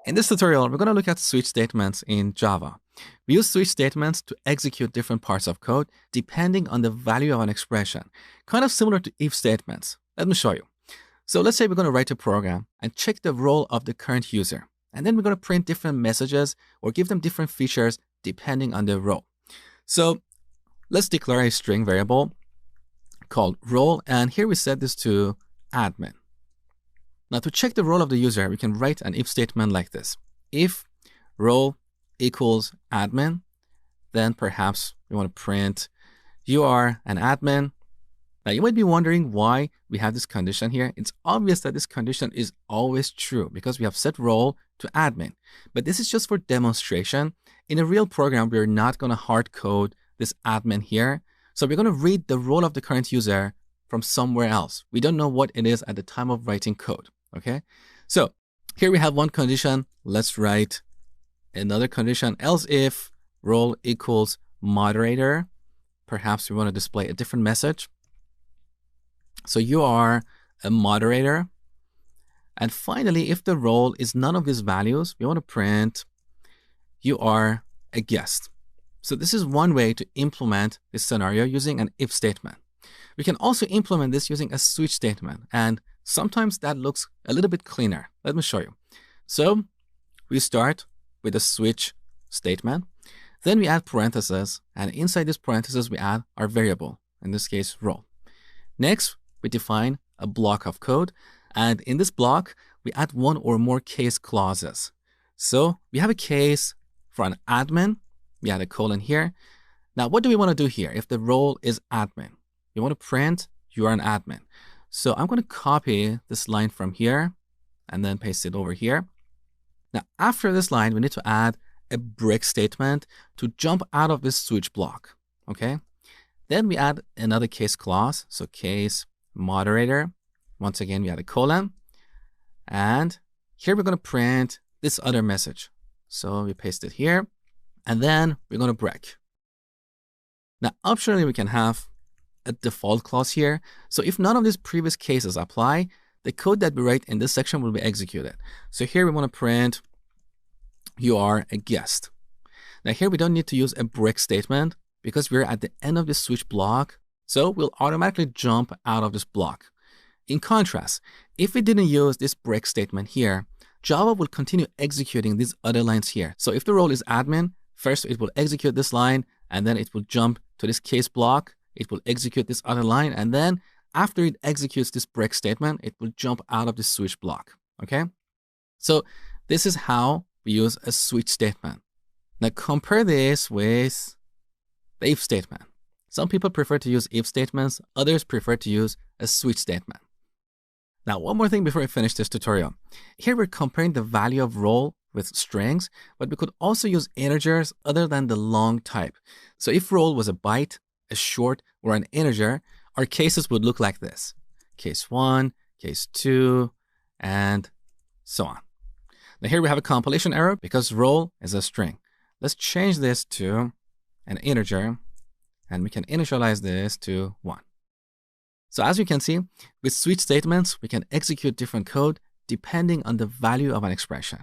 In this tutorial, we're going to look at switch statements in Java. We use switch statements to execute different parts of code depending on the value of an expression, kind of similar to if statements. Let me show you. So let's say we're going to write a program and check the role of the current user. And then we're going to print different messages or give them different features depending on their role. So let's declare a string variable called role. And here we set this to admin. Now to check the role of the user, we can write an if statement like this. If role equals admin, then perhaps we want to print you are an admin. Now you might be wondering why we have this condition here. It's obvious that this condition is always true because we have set role to admin. But this is just for demonstration. In a real program, we're not going to hard code this admin here. So we're going to read the role of the current user from somewhere else. We don't know what it is at the time of writing code. Okay, so here we have one condition. Let's write another condition. Else if role equals moderator, perhaps we want to display a different message. So you are a moderator. And finally, if the role is none of these values, we want to print you are a guest. So this is one way to implement this scenario using an if statement. We can also implement this using a switch statement, and sometimes that looks a little bit cleaner. Let me show you. So we start with a switch statement. Then we add parentheses, and inside this parentheses, we add our variable, in this case, role. Next, we define a block of code. And in this block, we add one or more case clauses. So we have a case for an admin. We add a colon here. Now, what do we want to do here? If the role is admin, we want to print you are an admin. So I'm going to copy this line from here and then paste it over here. Now, after this line, we need to add a break statement to jump out of this switch block. Okay. Then we add another case clause. So case moderator. Once again, we add a colon. And here we're going to print this other message. So we paste it here. And then we're going to break. Now, optionally, we can have a default clause here. So if none of these previous cases apply, the code that we write in this section will be executed. So here we want to print you are a guest. Now here we don't need to use a break statement because we're at the end of the switch block. So we'll automatically jump out of this block. In contrast, if we didn't use this break statement here, Java will continue executing these other lines here. So if the role is admin, first it will execute this line, and then it will jump to this case block. It will execute this other line, and then after it executes this break statement, it will jump out of the switch block. Okay? So this is how we use a switch statement. Now compare this with the if statement. Some people prefer to use if statements, others prefer to use a switch statement. Now, one more thing before we finish this tutorial. Here we're comparing the value of role with strings, but we could also use integers other than the long type. So if role was a byte, a short, or an integer, our cases would look like this. Case 1, case 2, and so on. Now here we have a compilation error because role is a string. Let's change this to an integer, and we can initialize this to 1. So as you can see, with switch statements, we can execute different code depending on the value of an expression.